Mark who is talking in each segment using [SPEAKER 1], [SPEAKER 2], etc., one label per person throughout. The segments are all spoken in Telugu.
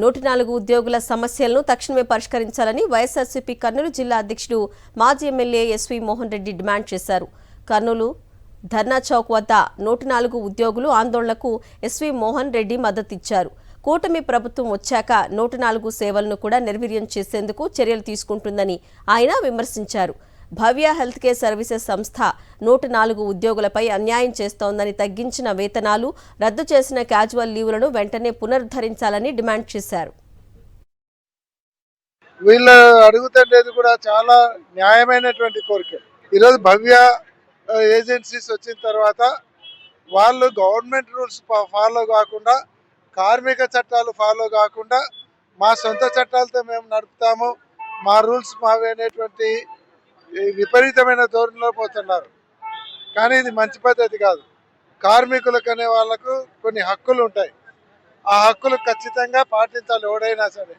[SPEAKER 1] 104 ఉద్యోగుల సమస్యలను తక్షణమే పరిష్కరించాలని వైఎస్ఆర్సీపీ కర్నూలు జిల్లా అధ్యక్షుడు మాజీ ఎమ్మెల్యే ఎస్వి మోహన్ రెడ్డి డిమాండ్ చేశారు. కర్నూలు ధర్నా చౌక్ వద్ద 104 ఉద్యోగులు ఆందోళనకు ఎస్వి మోహన్ రెడ్డి మద్దతిచ్చారు. కూటమి ప్రభుత్వం వచ్చాక 104 సేవలను కూడా నిర్వీర్యం చేసేందుకు చర్యలు తీసుకుంటుందని ఆయన విమర్శించారు. భవ్య హెల్త్ కేర్ సర్వీసెస్ సంస్థ 104 ఉద్యోగులపై అన్యాయం చేస్తోందని, తగ్గించిన వేతనాలు, రద్దు చేసిన క్యాజువల్ లీవులను వెంటనే పునరుద్ధరించాలని డిమాండ్ చేశారు.
[SPEAKER 2] వీళ్ళు అడుగుతుండేది కూడా చాలా న్యాయమైనటువంటి కోరిక. ఈరోజు భవ్య ఏజెన్సీస్ వచ్చిన తర్వాత వాళ్ళు గవర్నమెంట్ రూల్స్ ఫాలో కాకుండా, కార్మిక చట్టాలు ఫాలో కాకుండా మా సొంత చట్టాలతో మేము నడుపుతాము, మా రూల్స్ మావే అనేటువంటి విపరీతమైన ధోరణిలో పోతున్నారు. కానీ ఇది మంచి పద్ధతి కాదు. కార్మికులకు అనే వాళ్ళకు కొన్ని హక్కులు ఉంటాయి. ఆ హక్కులు ఖచ్చితంగా పాటించాలి ఎవడైనా సరే.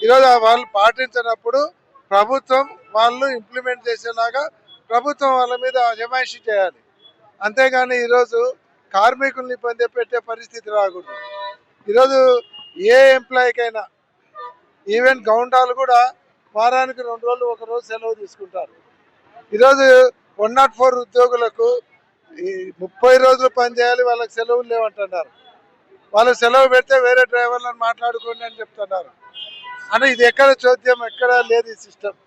[SPEAKER 2] ఈరోజు వాళ్ళు పాటించినప్పుడు ప్రభుత్వం వాళ్ళు ఇంప్లిమెంట్ చేసేలాగా ప్రభుత్వం వాళ్ళ మీద అజమాయిషీ చేయాలి. అంతేగాని ఈరోజు కార్మికుల్ని ఇబ్బంది పెట్టే పరిస్థితి రాకూడదు. ఈరోజు ఏ ఎంప్లాయీకైనా, ఈవెన్ గౌండాలు కూడా వారానికి 2 రోజులు 1 రోజు సెలవు తీసుకుంటారు. ఈరోజు 104 ఉద్యోగులకు 30 రోజులు పనిచేయాలి, వాళ్ళకి సెలవులు లేవంటున్నారు. వాళ్ళు సెలవు పెడితే వేరే డ్రైవర్లను మాట్లాడుకోండి అని చెప్తున్నారు. అంటే ఇది ఎక్కడ చోద్యం, ఎక్కడ లేదు ఈ సిస్టమ్.